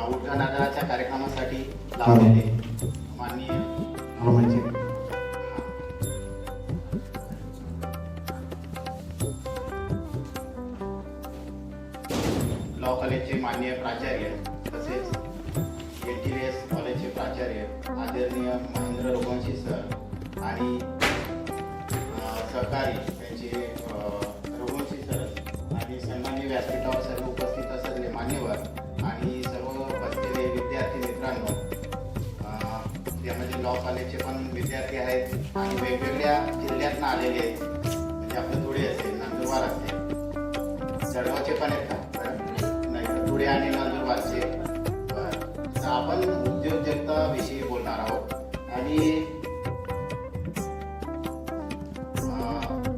उद्घाटनाच्या कार्यक्रमासाठी लावलेले माननीय लॉ कॉलेजचे माननीय प्राचार्य तसेच NTVS कॉलेजचे प्राचार्य आदरणीय महेंद्र रघुवंशी सर आणि सहकारी त्यांचे रघुवंशी सर आणि सन्माननीय व्यासपीठावर सर्व उपस्थित असलेले मान्यवर आणि सर्व बसलेले विद्यार्थी मित्रांनो, त्यामध्ये लॉ कॉलेजचे पण विद्यार्थी आहेत आणि वेगवेगळ्या जिल्ह्यातून आलेले आहेत. म्हणजे आपलं धुळे असेल, नंदुरबार असेल, जळगावचे पण आहेत का? नाही, धुळे आणि नंदुरबारचे. तर आपण उद्योजकता विषयी बोलणार आहोत आणि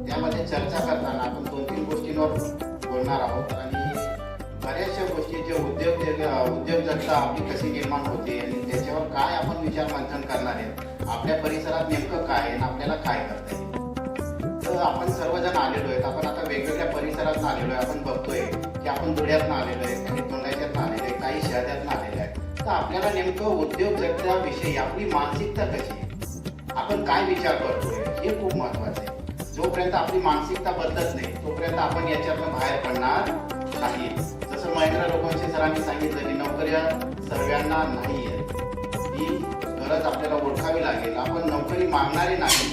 त्यामध्ये चर्चा करताना आपण 2-3 गोष्टींवर बोलणार आहोत आणि बऱ्याचशा गोष्टी जे उद्योजकता आपली कशी निर्माण होते आणि त्याच्यावर काय आपण विचार मंथन करणार आहे, आपल्या परिसरात नेमकं काय आहे आणि आपल्याला काय करता येईल. तर आपण सर्वजण आलेलो आहेत, आपण आता वेगवेगळ्या परिसरात आलेलो आहे. आपण बघतोय की आपण धुळ्यातून आलेलो आहे, काही तोंडाच्यातून आलेलो आहे, काही शहरातून आलेले आहेत. तर आपल्याला नेमकं उद्योजकतेविषयी आपली मानसिकता कशी आहे, आपण काय विचार करतोय, हे खूप महत्वाचं आहे. जोपर्यंत आपली मानसिकता बदलत नाही तोपर्यंत आपण याच्यातून बाहेर पडणार नाही. जसं महेंद्र रघुवंशी सरांनी सांगितलं की नोकऱ्या सर्वांना नाही आहे, ही गरज आपल्याला ओळखावी लागेल. आपण नोकरी मागणारे नाही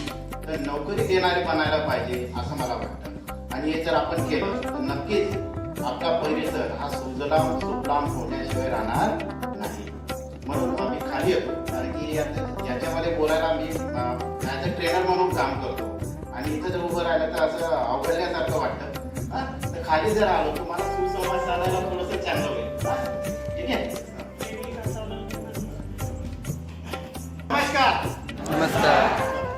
तर नोकरी देणारे बनायला पाहिजे असं मला वाटतं. आणि हे जर आपण केलं तर नक्कीच आपला परिसर हा सुजलाम होण्याशिवाय राहणार नाही. म्हणून आम्ही खाली येतो, कारण की याच्यामध्ये बोलायला मी ॲज अ ट्रेनर म्हणून काम करतो आणि इथं जर उभं राहिलं तर असं अवघडल्यासारखं वाटतं. तर खाली जर आलो तर मला सुसंवाद साधायला थोडंसं चांगलं होईल. ठीक आहे. नमस्कार. नमस्कार.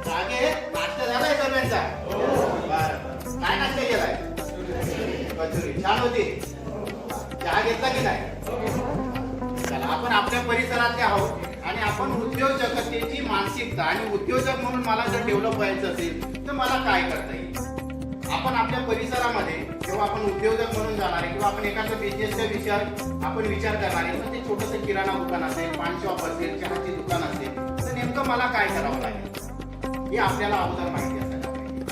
जागे नाश्ता झालाय सर्वांचा? बरं. काय नाश्ता केलाय? कचोरी छान होती. चहा घेतला की नाही? चला, आपण आपल्या परिसरातले आहोत आणि आपण उद्योजकतेची मानसिकता आणि उद्योजक म्हणून मला जर डेव्हलप व्हायचं असेल तर मला काय करता येईल. आपण आपल्या परिसरामध्ये जेव्हा आपण उद्योजक म्हणून जाणार आहे किंवा आपण एखाद्या बिझनेसचा आपण विचार करणार आहे, तर ते छोटंसं किराणा दुकान असेल, पान शॉप असेल, चहाची दुकान असेल, तर नेमकं मला काय करावं लागेल हे आपल्याला अगोदर माहिती असायला पाहिजे.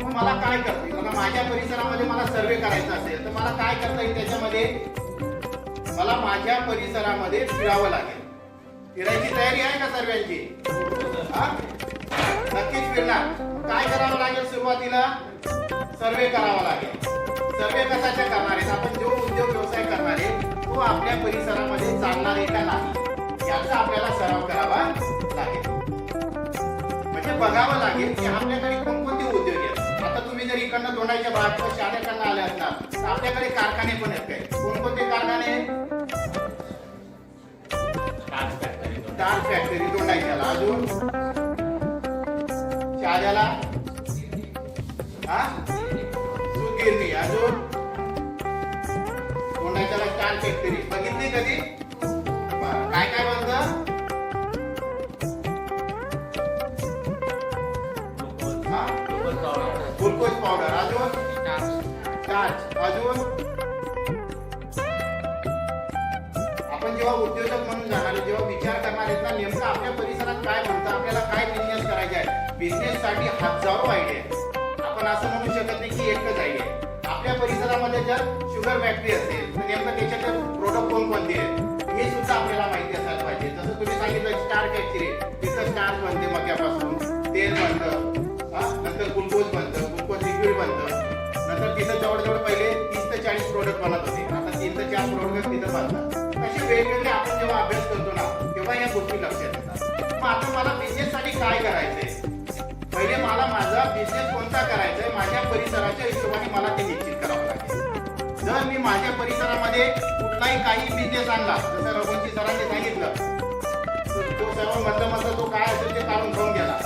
मग मला काय करता येईल, माझ्या परिसरामध्ये मला सर्वे करायचा असेल तर मला काय करता येईल. त्याच्यामध्ये मला माझ्या परिसरामध्ये फिरावं लागेल. फिरायची तयारी आहे का सर्वांची? नक्कीच फिरणार. काय करावं लागेल? सुरुवातीला सर्वे करावा लागेल. सर्वे कशाचे करणार आहेत? आपण जो उद्योग व्यवसाय करणार आहे तो आपल्या परिसरामध्ये चालणार आहे का नाही याचा आपल्याला सराव करावा लागेल. म्हणजे बघावं लागेल की आपल्याकडे कोणकोणते उद्योग आहेत. आता तुम्ही जर इकडनं तोंडाच्या बाहेर शाळेकडनं आले असणार तर आपल्याकडे कारखाने पण आहेत. काय कोणकोणते कारखाने? टार फॅक्टरी तोंडायच्याला, अजून शहाद्याला सुगिरणी, अजून तोंडाच्याला टार फॅक्टरी बघितली कधी? काय काय बनतं? ग्लुकोज पावडर, अजून स्टार्च, अजून आपण जेव्हा उद्योजक म्हणून जाणार, जेव्हा विचार करणार आहेत ना नेमकं आपल्या परिसरात काय म्हणतं, आपल्याला काय बिझनेस करायचा आहे. बिझनेस साठी हजारो आयडिया आहेत. आपण असं म्हणू शकत नाही की एकच आयडिया आहे. आपल्या परिसरामध्ये जर शुगर फॅक्टरी असेल तर नेमकं त्याच्यात प्रोडक्ट कोणकोणते आहेत हे सुद्धा आपल्याला माहिती असायला पाहिजे. जसं तुम्ही सांगितलं स्टार फॅक्टरी, तिथं स्टार्च बनते मक्यापासून, तेल बनतं, नंतर ग्लुकोज बनतं, ग्लुकोज लिक्विड बनतं, नंतर तिथं जवळजवळ पहिले 30 ते 40 प्रोडक्ट बनत होते, आता 3 ते 4 प्रोडक्ट तिथं बनतात. असे वेगवेगळे आपण जेव्हा अभ्यास करतो ना तेव्हा या गोष्टी लक्षात येतात. मग आता मला बिझनेस साठी काय करायचंय? पहिले मला माझा बिझनेस कोणता करायचा आहे माझ्या परिसराच्या हिशोबाने मला ते निश्चित करावं लागेल. जर मी माझ्या परिसरामध्ये कुठलाही काही बिझनेस आणला, जसं रघुवंशी सरांनी सांगितलं, तर तो सर्व मधलं तो काय असेल ते काढून घेऊन गेला.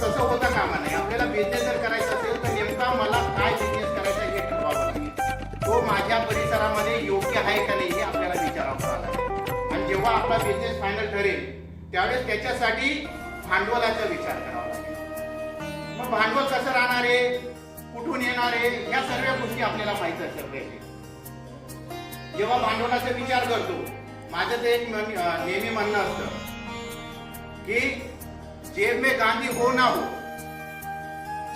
तसं होता कामा नाही. आपल्याला बिझनेस जर करायचा असेल तर नेमका मला काय बिझनेस करायचा हे ठरवावं लागेल. तो माझ्या परिसरामध्ये योग्य आहे का नाही हे आपल्याला विचारावं लागेल. आणि जेव्हा आपला बिझनेस फायनल ठरेल त्यावेळेस त्याच्यासाठी भांडवलाचा विचार करावा लागेल. मग भांडवल कसं राहणार आहे, कुठून येणार आहे, या सर्व गोष्टी आपल्याला माहिती असल्या पाहिजे. जेव्हा भांडवलाचा विचार करतो, माझं ते एक नेहमी म्हणणं असतं की जेब में गांधी हो ना हो,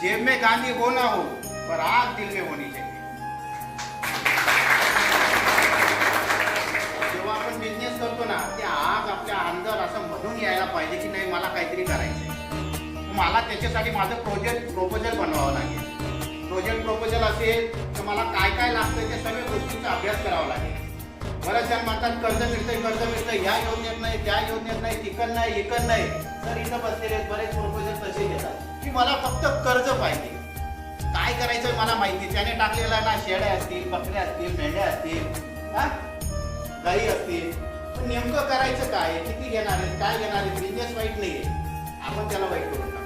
जेब में गांधी हो ना हो, पर आग दिल में होनी चाहिए. जेव्हा आपण बिझनेस करतो ना, ते आग आपल्या अंदर असं मधून यायला पाहिजे की नाही मला काहीतरी करायचंय. मला त्याच्यासाठी माझं प्रोपोजल बनवावं लागेल. प्रोजेक्ट प्रपोजल असेल तर मला काय काय लागतं त्या सगळ्या गोष्टींचा अभ्यास करावा लागेल. बऱ्याच जण म्हणतात कर्ज मिळतंय, ह्या योजनेत नाही, त्या योजनेत नाही, तिकड नाही, इकड नाही. तर इथं बसलेले बरेच प्रोपोजल तसे घेतात की मला फक्त कर्ज पाहिजे. काय करायचं मला माहिती. त्याने टाकलेला ना शेळ्या असतील, बकऱ्या असतील, मेंढ्या असतील, गाई असतील. पण नेमकं करायचं काय, किती घेणार आहे, काय घेणार आहे. बिझनेस वाईट नाहीये, आपण त्याला वाईट करून टाकतो.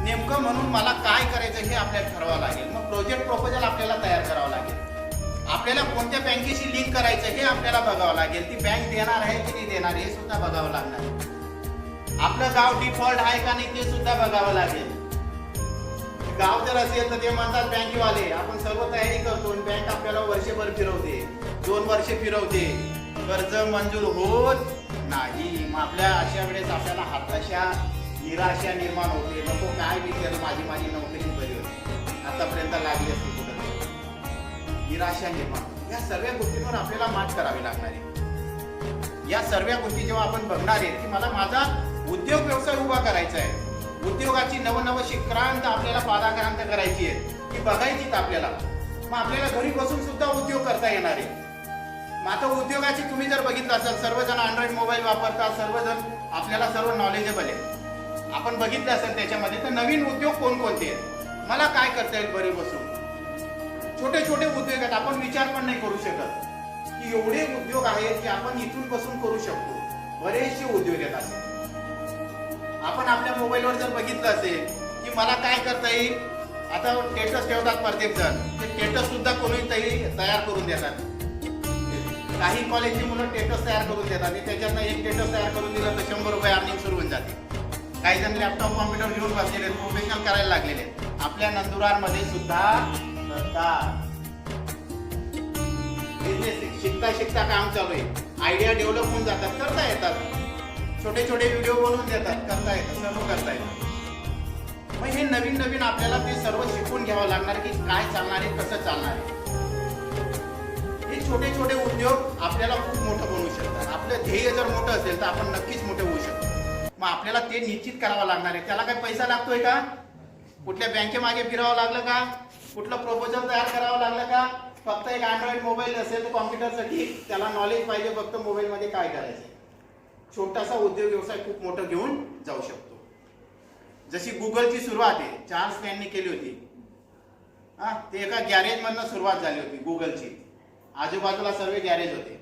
नेमकं म्हणून मला काय करायचं हे आपल्याला ठरवावं लागेल. मग प्रोजेक्ट प्रपोजल आपल्याला तयार करावं लागेल. आपल्याला कोणत्या बँकेशी लिंक करायचं हे आपल्याला बघावं लागेल. ती बँक देणार आहे की नाही देणार हे सुद्धा बघावं लागणार. आपलं गाव डिफॉल्ट आहे का नाही ते सुद्धा बघावं लागेल. गाव जर असेल तर ते म्हणतात बँकेवाले आपण सर्व तयारी करतो, बँक आपल्याला वर्षभर फिरवते, 2 वर्ष फिरवते, कर्ज मंजूर होत नाही. मग आपल्या अशा वेळेस आपल्याला हताशा, निराशा निर्माण होते. नको काय विचार, माझी नोकरी बरी होती, आतापर्यंत लागली असती कुठं. निराशा निर्माण, या सर्व गोष्टींवर आपल्याला मात करावी लागणार आहे. या सर्व गोष्टी जेव्हा आपण बघणार आहे की मला माझा उद्योग व्यवसाय उभा करायचा आहे, उद्योगाची नवनव शिखरांत आपल्याला पादाक्रांत करायची आहे, ती बघायचीच आपल्याला. मग आपल्याला घरी बसून सुद्धा उद्योग करता येणार आहे. मग आता उद्योगाची तुम्ही जर बघितलं असेल, सर्वजण अँड्रॉइड मोबाईल वापरतात, सर्वजण आपल्याला सर्व नॉलेजेबल आहे. आपण बघितलं असेल त्याच्यामध्ये तर नवीन उद्योग कोणकोणते आहेत, मला काय करता येईल घरी बसून. छोटे छोटे उद्योग आहेत, आपण विचार पण नाही करू शकत की एवढे उद्योग आहेत की आपण इथून बसून करू शकतो. बरेचसे उद्योग आहेत असे. आपण आपल्या मोबाईलवर जर बघितलं असेल की मला काय करता येईल, आता स्टेटस ठेवतात प्रत्येक जण, ते स्टेटस सुद्धा कोणीतरी तयार करून देतात. काही कॉलेजची मुलं स्टेटस तयार करून देतात आणि त्याच्यातनं एक स्टेटस तयार करून दिलं तर 100 रुपये अर्निंग सुरू होऊन जाते. काही जण लॅपटॉप कॉम्प्युटर घेऊन बसलेले, प्रोफेशनल करायला लागलेले. आपल्या नंदुरबारमध्ये सुद्धा बिझनेस शिकता काम चालू आहे. आयडिया डेव्हलप होऊन जातात, करता येतात. छोटे छोटे व्हिडिओ बनवून देतात, करता येतात, सर्व करता येतात. मग हे नवीन आपल्याला ते सर्व शिकून घ्यावं लागणार की काय चालणार आहे, कसं चालणार आहे. हे छोटे छोटे उद्योग आपल्याला खूप मोठं बनवू शकतात. आपलं ध्येय जर मोठं असेल तर आपण नक्कीच मोठे होऊ शकतो. मग आपल्याला ते निश्चित करावं लागणार आहे. त्याला काही पैसा लागतोय का, कुठल्या बँकेमागे फिरावं लागलं का, कुठलं प्रपोजल तयार करावं लागलं का. फक्त एक अँड्रॉइड मोबाईल असेल तर कॉम्प्युटरसाठी त्याला नॉलेज पाहिजे, फक्त मोबाईलमध्ये काय करायचं. छोटासा उद्योग व्यवसाय खूप मोठं घेऊन जाऊ शकतो. जशी गुगलची सुरुवात आहे, चार्ल्स त्यांनी केली होती. ते एका गॅरेज मधनं सुरुवात झाली होती गुगलची. आजूबाजूला सर्व गॅरेज होते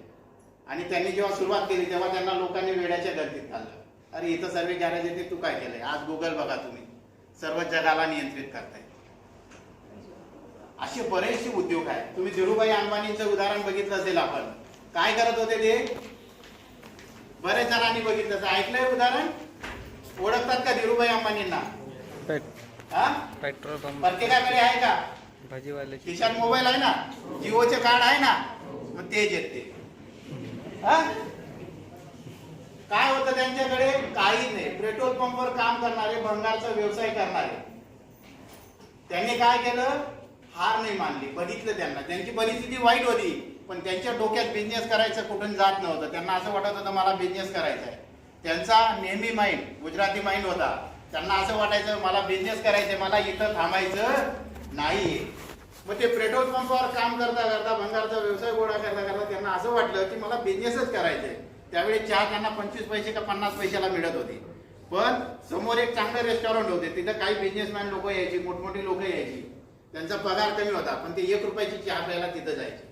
आणि त्यांनी जेव्हा सुरुवात केली तेव्हा त्यांना लोकांनी वेड्याच्या गर्दीत घाललं. अरे इथं सर्व गॅरेज येते, तू काय केलंय. आज गुगल बघा, तुम्ही सर्व जगाला नियंत्रित करताय. असे बरेचसे उद्योग आहेत. तुम्ही धीरूभाई अंबानींचं उदाहरण बघितलं असेल. आपण काय करत होते ते बरेच जणांनी बघितलं. ऐकलंय उदाहरण, ओळखतात का धीरूभाई अंबानींना. पेट्रोल पंप प्रत्येकाकडे आहे का भाजीवाले, खिशात मोबाईल आहे ना, जिओचे कार्ड आहे ना, मग तेच येते. काय होतं त्यांच्याकडे, काही नाही. पेट्रोल पंपवर काम करणारे, भंगारचा व्यवसाय करणारे. त्यांनी काय केलं, हार नाही मानली. बघितलं त्यांना, त्यांची परिस्थिती वाईट होती पण त्यांच्या डोक्यात बिझनेस करायचं कुठून जात नव्हतं. त्यांना असं वाटत होतं मला बिझनेस करायचा आहे. त्यांचा नेहमी माइंड गुजराती माइंड होता. त्यांना असं वाटायचं मला बिझनेस करायचंय, मला इथं थांबायचं नाही. मग ते पेट्रोल पंपावर काम करता करता, भंगारचा व्यवसाय गोळा करता करता त्यांना असं वाटलं की मला बिझनेसच करायचंय. त्यावेळी चहा त्यांना 25 पैसे का 50 पैशाला मिळत होती. पण समोर एक चांगलं रेस्टॉरंट होते, तिथं काही बिझनेसमॅन लोक यायची, मोठमोठी लोक यायची. त्यांचा पगार कमी होता पण ते 1 रुपयाची चहा प्यायला तिथं जायचे.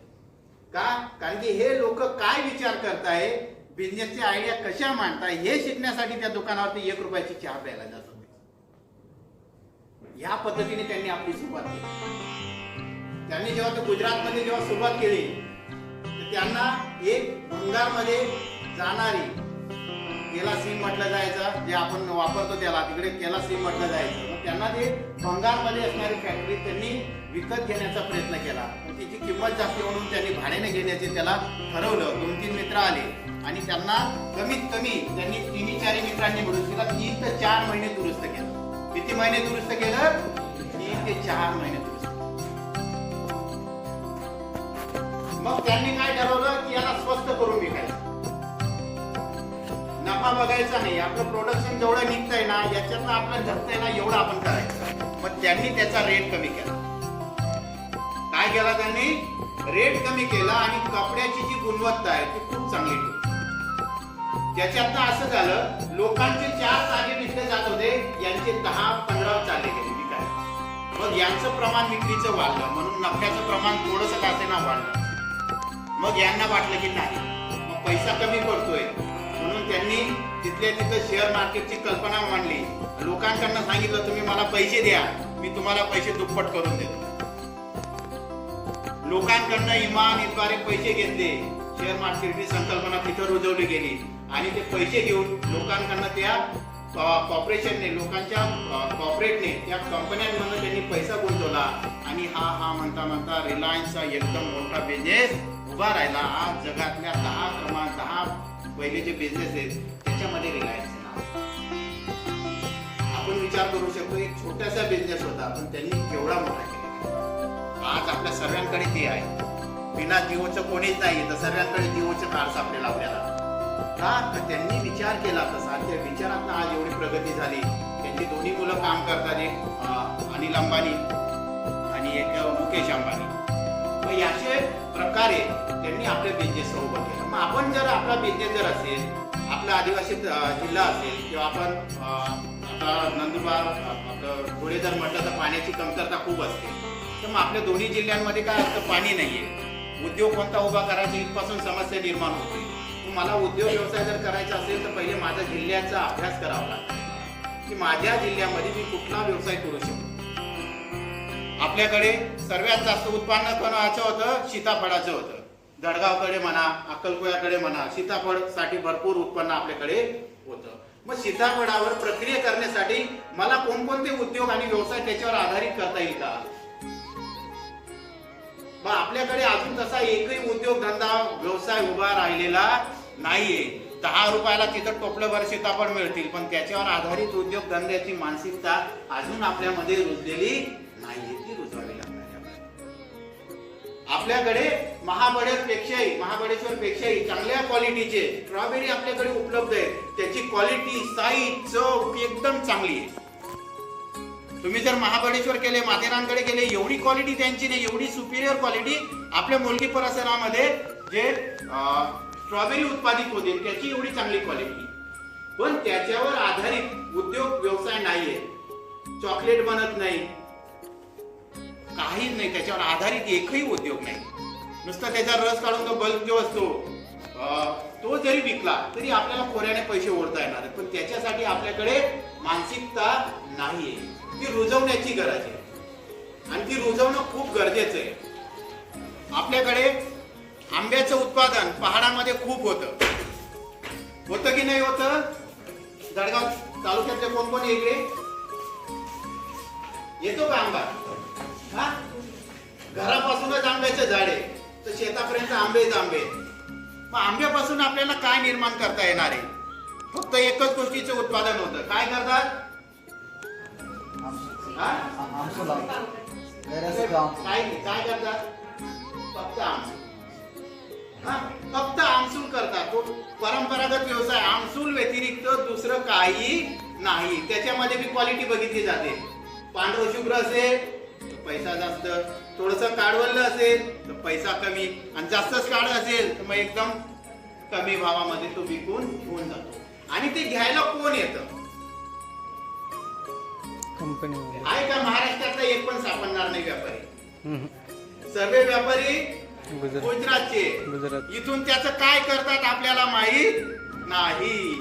का, कारण की हे लोक काय विचार करताय, बिझनेसची आयडिया कशा मांडताय हे शिकण्यासाठी त्या दुकानावरती 1 रुपयाची चहा प्यायला जात होते. या पद्धतीने त्यांनी आपली सुरुवात केली. त्यांनी जेव्हा ते गुजरातमध्ये जेव्हा सुरुवात केली तर त्यांना एक भंगारमध्ये जाणारी, केला सिम म्हटलं जायचं, जे आपण वापरतो त्याला तिकडे केला सिम म्हटलं जायचं. मग त्यांना ते भंगारमध्ये असणारी फॅक्टरी त्यांनी विकत घेण्याचा प्रयत्न केला. त्याची किंमत जास्त म्हणून त्यांनी भाड्याने घेण्याचे त्याला ठरवलं. 2-3 मित्र आले आणि त्यांना कमीत कमी त्यांनी 3-4 मित्रांनी मिळून तिला 3 ते 4 महिने दुरुस्त केलं. किती महिने दुरुस्त केलं? 3 ते 4 महिने दुरुस्त. मग त्यांनी काय ठरवलं की याला स्वस्त करून विकायचं, नफा बघायचा नाही, आपलं प्रोडक्शन जेवढं निघतंय ना याच्यातनं आपलं घटतंय ना एवढं आपण करायचं. मग त्यांनी त्याचा रेट कमी केला. काय केला त्यांनी? रेट कमी केला आणि कपड्याची जी गुणवत्ता आहे ती खूप चांगली ठेवली. त्याच्यातनं असं झालं, लोकांचे 4 चाले विकले जात होते, यांचे 10-15 चाले गेले विकायला. मग यांचं प्रमाण विक्रीचं वाढलं, म्हणून नफ्याचं प्रमाण थोडंसं का असेना वाढलं. मग यांना वाटलं की नाही, मग पैसा कमी पडतोय, म्हणून त्यांनी तिथल्या तिथं शेअर मार्केटची कल्पना मांडली. लोकांकडनं सांगितलं तुम्ही मला पैसे द्या, मी तुम्हाला पैसे दुप्पट करून देतो. लोकांकडनं इमानीद्वारे पैसे घेतले. शेअर मार्केटची संकल्पना तिथं रुजवली गेली आणि ते पैसे घेऊन लोकांकडनं त्या कॉर्पोरेशनने, लोकांच्या कॉर्पोरेटने त्या कंपन्यांमधून त्यांनी पैसा गुंतवला आणि हा म्हणता रिलायन्सचा एकदम मोठा बिझनेस उभा राहिला. आज जगातल्या 10 पहिले जे बिझनेस आहेत त्याच्यामध्ये रिलायन्स नाव. आपण विचार करू शकतो, एक छोटासा बिझनेस होता पण त्यांनी केवढा मोठा केला. आज आपल्या सर्वांकडे ते आहे. बिना जिओचं कोणीच नाही, तर सर्वांकडे जिओचं कार्ड सापडेल आपल्याला. का? तर त्यांनी विचार केला तसा, त्या विचारात आज एवढी प्रगती झाली. त्यांची 2 मुलं काम करतात, एक अनिल अंबानी आणि एक मुकेश अंबानी. मग याचे प्रकारे त्यांनी आपले बिझनेस उभं केलं. मग आपण जर आपला बिझनेस जर असेल, आपला आदिवासी जिल्हा असेल किंवा आपण आता नंदुरबार आपलं धुळे जर म्हटलं तर पाण्याची कमतरता खूप असते, तर मग आपल्या दोन्ही जिल्ह्यांमध्ये काय असतं, पाणी नाहीये. उद्योग कोणता उभा करायचा इथपासून समस्या निर्माण होते. मला उद्योग व्यवसाय जर करायचा असेल तर पहिले माझ्या जिल्ह्याचा अभ्यास करावा लागतो की माझ्या जिल्ह्यामध्ये मी कुठला व्यवसाय करू शकतो. आपल्याकडे सर्वात जास्त उत्पन्न कोणाचं होतं? सीताफळाचं होतं. धडगावकडे म्हणा, अक्कलकोयाकडे म्हणा, सीताफळ साठी भरपूर उत्पन्न आपल्याकडे होतं. मग सीताफळावर प्रक्रिया करण्यासाठी मला कोणकोणते उद्योग आणि व्यवसाय त्याच्यावर आधारित करता येईल का? मग आपल्याकडे अजून तसा एकही उद्योगधंदा व्यवसाय उभा राहिलेला नाहीये. 10 रुपयाला तिथं टोपलंभर सीताफळ मिळतील, पण त्याच्यावर आधारित उद्योगधंद्याची मानसिकता अजून आपल्यामध्ये रुजलेली नाहीये. ती रुजवावी लागणार. आपल्याकडे महाबळेश्वर पेक्षाही चांगल्या क्वालिटीचे स्ट्रॉबेरी आपल्याकडे उपलब्ध आहे. त्याची क्वालिटी, साईज, चव एकदम चांगली आहे. तुम्ही जर महाबळेश्वर केले, माथेरानकडे गेले, एवढी क्वालिटी त्यांची नाही, एवढी सुपिरियर क्वालिटी आपल्या मुलगी परिसरामध्ये जे स्ट्रॉबेरी उत्पादित होते त्याची एवढी चांगली क्वालिटी. पण त्याच्यावर आधारित उद्योग व्यवसाय नाहीये. चॉकलेट बनत नाही, काहीच नाही, त्याच्यावर आधारित एकही उद्योग नाही. नुसतं त्याचा रस काढून तो बल्ब जो असतो तो जरी विकला तरी आपल्याला खोऱ्याने पैसे ओढता येणार, पण त्याच्यासाठी आपल्याकडे मानसिकता नाहीये. ती रुजवण्याची गरज आहे आणि ती रुजवणं खूप गरजेचं आहे. आपल्याकडे आंब्याचं उत्पादन पहाडामध्ये खूप होतं की नाही होतं? जळगाव तालुक्यातले कोण इकडे येतो का आंबा? हा, घरापासूनच आंब्याचं झाड आहे तर शेतापर्यंत आंबेच आंबे. मग आंब्यापासून आपल्याला काय निर्माण करता येणार आहे? फक्त एकच गोष्टीचं उत्पादन होतं. काय करतात? काय करतात? फक्त आमसूल करतात. तो परंपरागत व्यवसाय. आमसूल व्यतिरिक्त दुसरं काही नाही. त्याच्यामध्ये बी क्वालिटी बघितली जाते. पांढरं शुभ्र असेल तर पैसा जास्त, थोडंसं काळवलं असेल तर पैसा कमी, आणि जास्तच काळ असेल तर मग एकदम कमी भावामध्ये तो विकून होऊन जातो. आणि ते घ्यायला कोण येतं? कंपनी आहे का? महाराष्ट्रातला एक पण सापडणार नाही व्यापारी. सर्व व्यापारी गुजरातचे. इथून त्याचं काय करतात आपल्याला माहित नाही.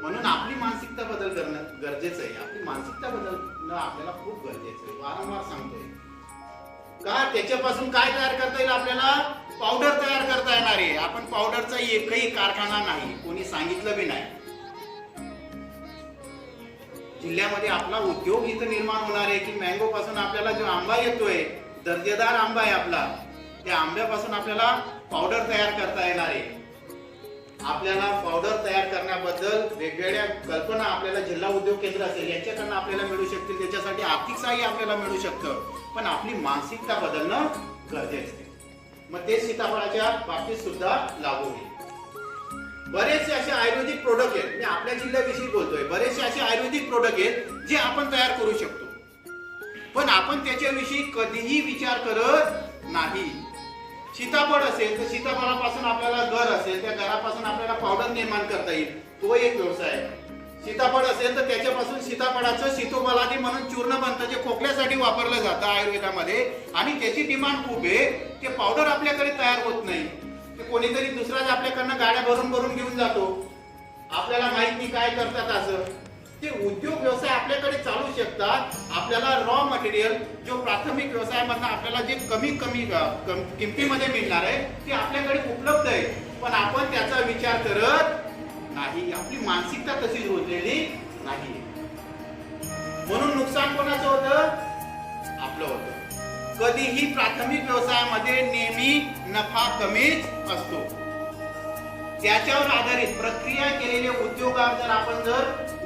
म्हणून आपली मानसिकता बदल करणं गरजेचं आहे. आपली मानसिकता बदलणं आपल्याला खूप गरजेचं आहे. वारंवार सांगतोय का त्याच्यापासून काय तयार करता येईल? आपल्याला पावडर तयार करता येणार आहे. आपण पावडरचा एकही कारखाना नाही, कोणी सांगितलं बी नाही. जिल्ह्यामध्ये आपला उद्योग इथं निर्माण होणार आहे की मँगो पासून आपल्याला जो आंबा येतोय दर्जेदार आंबा आहे आपला, त्या आंब्यापासून आपल्याला पावडर तयार करता येणार आहे. आपल्याला पावडर तयार करण्याबद्दल वेगवेगळ्या कल्पना आपल्याला जिल्हा उद्योग केंद्र असेल यांच्याकडनं आपल्याला मिळू शकतील. त्याच्यासाठी आर्थिक सहाय्य आपल्याला मिळू शकतं, पण आपली मानसिकता बदलणं गरजेचं आहे. मग ते सीताफळाच्या बाबतीत सुद्धा लागू होईल. बरेचसे असे आयुर्वेदिक प्रोडक्ट आहेत, मी आपल्या जिल्ह्याविषयी बोलतोय, बरेचसे असे आयुर्वेदिक प्रोडक्ट आहेत जे आपण तयार करू शकतो, पण आपण त्याच्याविषयी कधीही विचार करत नाही. सीताफळ असेल तर सीताफळापासून आपल्याला गर असेल, त्या गरापासून आपल्याला पावडर निर्माण करता येईल, तो एक व्यवसाय आहे. सीताफळ असेल तर त्याच्यापासून सीताफळाचं सीतोफलादी म्हणून चूर्ण बनतं, जे खोकल्यासाठी वापरलं जातं आयुर्वेदामध्ये, आणि त्याची डिमांड खूप आहे. ते पावडर आपल्याकडे तयार होत नाही, ते कोणीतरी दुसराच आपल्याकडनं गाड्या भरून भरून घेऊन जातो, आपल्याला माहित नाही काय करतात असं. ते उद्योग व्यवसाय आपल्याकडे चालू शकतात. आपल्याला रॉ मटेरियल जो प्राथमिक व्यवसायामधून आपल्याला जे कमी किमतीमध्ये मिळणार आहे ते आपल्याकडे उपलब्ध आहे, पण आपण त्याचा विचार करत नाही. आपली मानसिकता तशी जोडलेली नाही. म्हणून नुकसान कोणाचं होतं? आपलं होतं. कधीही प्राथमिक व्यवसायामध्ये नेहमी नफा कमीच असतो. त्याच्यावर आधारित प्रक्रिया केलेले उद्योगात जर आपण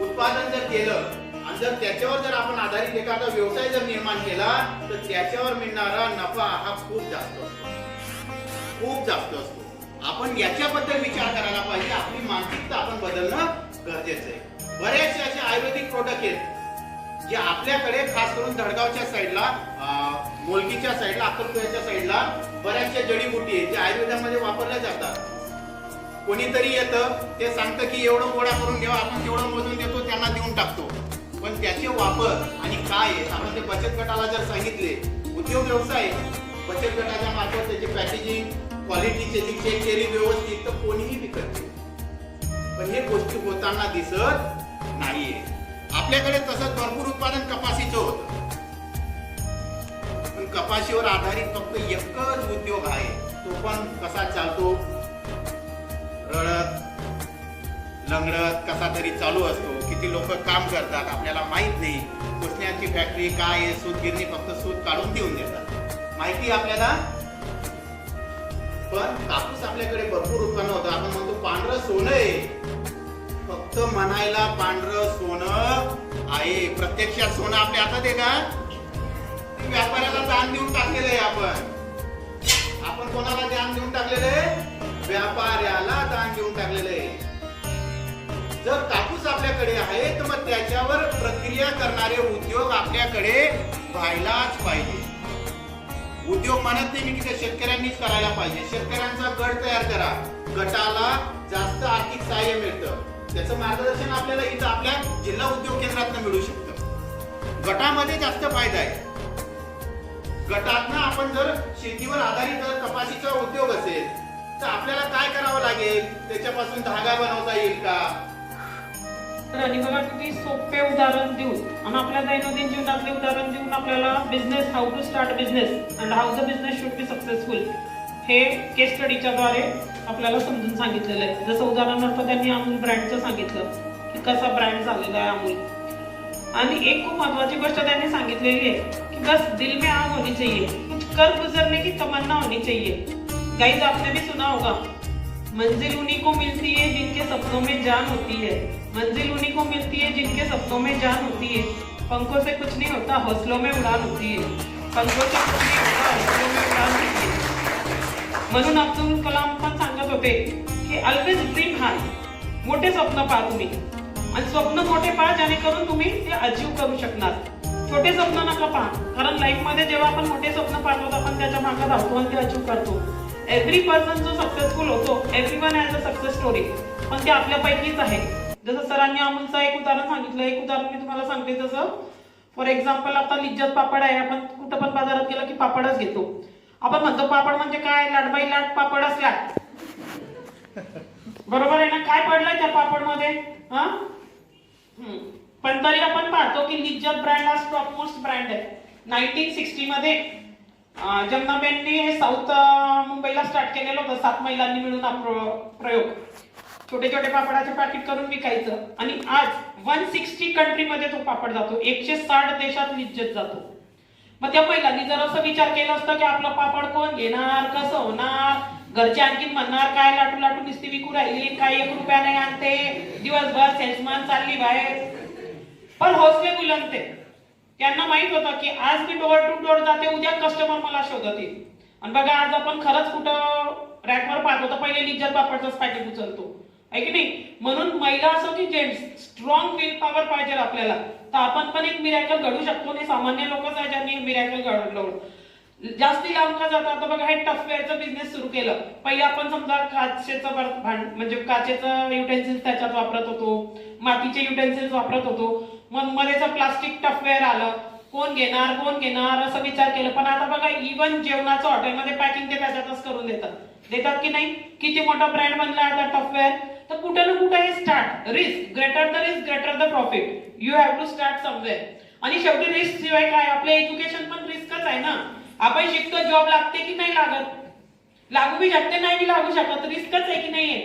उत्पादन केलं आणि त्याच्यावर जर आपण आधारित एखादा व्यवसाय जर निर्माण केला तर त्याच्यावर मिळणारा नफा हा खूप जास्त असतो, खूप जास्त असतो. आपण याच्याबद्दल विचार करायला पाहिजे. आपली मानसिकता आपण बदलणं गरजेचं आहे. बरेचसे असे आयुर्वेदिक प्रोडक्ट आहेत जे आपल्याकडे खास करून धडगावच्या साईडला, मोलकीच्या साईडला, अक्कलकोटच्या साईडला बऱ्याचशा जडीबुटी आहेत जे आयुर्वेदामध्ये वापरल्या जातात. कोणीतरी येतं, ते सांगतं की एवढं गोळा करून घ्या, आपण तेवढं मोजून देतो, त्यांना देऊन टाकतो, पण त्याचे वापर आणि काय आहे आपण ते बचत गटाला जर सांगितले, उद्योग व्यवसाय बचत गटाच्या मार्फत त्याची पॅकेजिंग, क्वालिटी चेकिंग चेक केली व्यवस्थित तर कोणीही विकत नाही. पण हे गोष्टी होताना दिसत नाहीये. आपल्याकडे तसंच भरपूर उत्पादन कपाशीचं होतं, पण कपाशीवर आधारित फक्त एकच उद्योग आहे, तो पण कसा चालतो, रडत लंगडत कसा तरी चालू असतो. किती लोक काम करतात आपल्याला माहित नाही. पुसण्याची फॅक्टरी काय आहे, सूतगिरणी फक्त सूत काढून देऊन देतात, माहिती आपल्याला. पण कापूस आपल्याकडे भरपूर उत्पन्न होतं. आपण म्हणतो पांढरं सोनं आहे, फक्त म्हणायला पांढरं सोनं आहे, प्रत्यक्षात सोनं आपल्या हातात आहे का? व्यापाऱ्याला दान देऊन टाकलेलं आहे. आपण कोणाला दान देऊन टाकलेलं आहे? व्यापाऱ्याला दान देऊन टाकलेलं आहे. जर कापूस आपल्याकडे आहे तर मग त्याच्यावर प्रक्रिया करणारे उद्योग आपल्याकडे व्हायलाच पाहिजे. उद्योग म्हणत नाही मी की शेतकऱ्यांनीच करायला पाहिजे. शेतकऱ्यांचा गट तयार करा, गटाला जास्त आर्थिक सहाय्य मिळतं, त्याचं मार्गदर्शन आपल्याला इथं आपल्या जिल्हा उद्योग केंद्रातून मिळू शकतं. गटामध्ये जास्त फायदा आहे. गटातनं आपण जर शेतीवर आधारित जर कपाशीचा उद्योग असेल तर आपल्याला काय करावं लागेल? त्याच्यापासून धागा बनवता येईल का? आणि बघा किती सोपे उदाहरण देऊन आणि आपल्या दैनंदिन जीवनातले उदाहरण देऊन आपल्याला business, how to start business and how the business should be successful हे केस स्टडीच्या द्वारे आपल्याला समजून सांगितलेलं आहे. जसं उदाहरणार्थ त्यांनी अमूल ब्रँडचं सांगितलं की कसा ब्रँड झालेला आहे अमूल. आणि एक खूप महत्वाची गोष्ट त्यांनी सांगितलेली आहे की बस दिल में आग होनी चाहिए, कुछ कर गुजरने की तमन्ना होनी चाहिए. गाइस आपने भी सुना होगा, मंजिल उन्हीं को मिलती है जिनके सपनों में जान होती है, मंजिल उन्हीं को मिलती है जिनके सपनों में जान होती है. पंखों से कुछ नहीं होता, हौसलों में उड़ान होती है. पंखों से कुछ नहीं होता, हौसलों में उड़ान होती है. म्हणून अब्दुल कलाम पण सांगत होते की ऑलवेज ड्रीम हाय, मोठे स्वप्न पहा तुम्ही आणि स्वप्न मोठे पहा जेणेकरून तुम्ही ते अचीव करू शकणार. छोटे स्वप्न नका पहा, कारण लाईफ मध्ये जेव्हा आपण मोठे स्वप्न पाहतो आपण त्याच्या मागे धावतो आणि ते अचीव करतो. एव्हरी पर्सन जो सक्सेसफुल होतो, everyone has a success story, पण ते आपल्यापैकीच आहे. जसं सरांनी अमूलचं एक उदाहरण सांगितलं, एक उदाहरण मी तुम्हाला सांगते. जसं फॉर एक्झाम्पल आता लिज्जत पापड आहे, आपण कुठं पण बाजारात गेलं की पापडच घेतो. आपण म्हणतो पापड म्हणजे काय, लाटबाई लाट पापडच लाट, बरोबर आहे ना? काय पडलंय त्या पापड मध्ये? पण तरी आपण पाहतो की लिज्जत ब्रँड हा टॉप मोस्ट ब्रँड आहे. 1960 मध्ये जगनाबाईंनी हे साऊथ मुंबईला स्टार्ट केलेलं होतं. 7 महिलांनी मिळून हा प्रयोग, छोटे छोटे पापडाचे पॅकेट करून विकायचं. आणि आज 160 कंट्री मध्ये तो पापड जातो, 160 देशात लिज्जत जातो. मग त्या महिलांनी जर असं विचार केला असता की आपलं पापड कोण घेणार, कसं होणार, घरचे आणखीन म्हणणार काय लाटू लाटू नुसती विकू राहिली, काय 1 रुपया नाही आणते, दिवसभर सेल्समॅन चालली बाहेर. पण हौसले बुलंद ते. त्यांना माहित होतं की आज मी डोर टू डोर जाते, उद्या कस्टमर मला शोधत येईल. आणि बघा आज आपण खरंच कुठं रॅकवर पाहतो तर पहिले लिज्जत पापडचाच पॅकेट उचलतो, आहे की नाही. म्हणून महिला असो की जेंट्स, स्ट्रॉंग विल पॉवर पाहिजे आपल्याला, तर आपण पण एक मिरॅकल घडू शकतो. नाही सामान्य लोकच आहे ज्यांनी मिरॅकल घडवलं. जास्ती लांब का जातात तर बघा हे टफवेअरचं बिझनेस सुरू केलं. पहिले आपण समजा काचेचं म्हणजे काचेचं युटेन्सिल्स त्याच्यात वापरत होतो, मातीचे युटेन्सिल्स वापरत होतो. मग मध्येच प्लास्टिक टफवेअर आलं. कोण घेणार असं विचार केलं. पण आता बघा इव्हन जेवणाचं हॉटेलमध्ये पॅकिंग ते त्याच्यातच करून देतात की नाही. किती मोठा ब्रँड बनला आता टफवेअर. तर कुठे ना कुठे हे start risk, greater the risk greater the profit. You have to start somewhere. आणि शेवटी रिस्क शिवाय काय, आपलं एज्युकेशन पण रिस्कच आहे ना. आपण शिकतो, जॉब लागते की नाही लागत, लागू बी शकते नाही बी लागू शकत, रिस्कच आहे की नाहीये.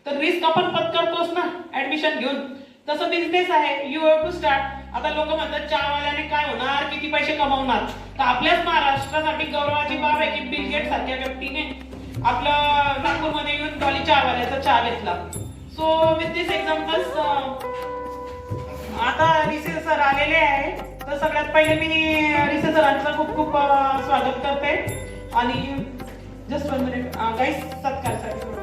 तर रिस्क आपण पत्करतोच ना ऍडमिशन घेऊन. तसं बिझनेस आहे, यू हॅव टू स्टार्ट. आता लोक म्हणतात चहावाल्याने काय होणार, किती पैसे कमावणार. तर आपल्याच महाराष्ट्रासाठी गौरवाची बाब आहे की बिल गेट सारख्या व्यक्तीने आपलं नागपूरमध्ये येऊन डॉली चहावाल्याचा चहा घेतला. सो विथ दिस एक्झाम्पल्स आता रिसे सर आलेले आहे. तर सगळ्यात पहिले मी रिसे सरांचं खूप खूप स्वागत करते. आणि जस्ट 1 मिनिट गाईस, सत्कारसाठी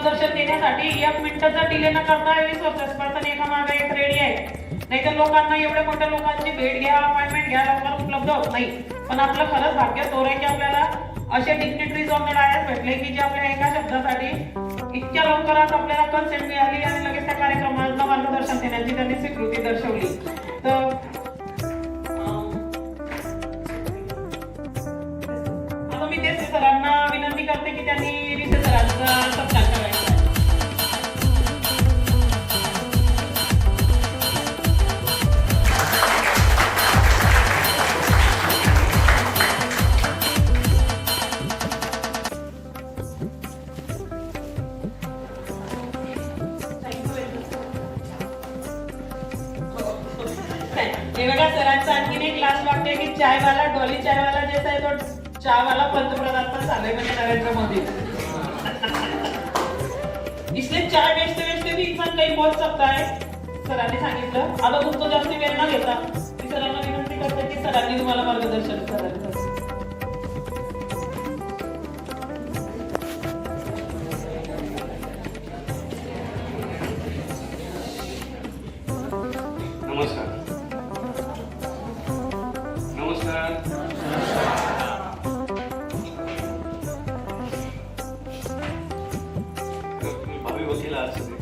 दर्शन देण्यासाठी 1 मिनिटाचा डिले न करता 20 वर्षांपासून एका मागे एक रेडी आहे. नाही तर लोकांना एवढ्या मोठ्या लोकांची भेट घ्या, अपॉइंटमेंट घ्या, लवकर उपलब्ध होत नाही. पण आपलं खरंच भाग्य तोर आहे की आपल्याला असे डिग्निटरीज ऑन द डायस भेटले की जे आपल्या एका शब्दासाठी इतक्या लवकरात आपल्याला कन्सेंट मिळाली आणि लगेच त्या कार्यक्रमाला मार्गदर्शन देण्याची त्यांनी स्वीकृती दर्शवली. तर आता मी तेच सरांना विनंती करते की त्यांनी रिसे सरांचा सत्कार करायचा. हे बघा सरांचा आणखीन एक क्लास वाटते की चायवाला, डॉली चायवाला जैसा आहे तो चायवाला पंतप्रधान पण झाले म्हणजे नरेंद्र मोदी. इसलिए चाय बेचते बेचते भी इंसान काही बोल सकता है, सरांनी सांगितलं. आता तुमचं जास्त वेळ न घेता मी सरांना विनंती करते की सरांनी तुम्हाला मार्गदर्शन करायचं. नमस्कार. भावी वकील आहात सगळे.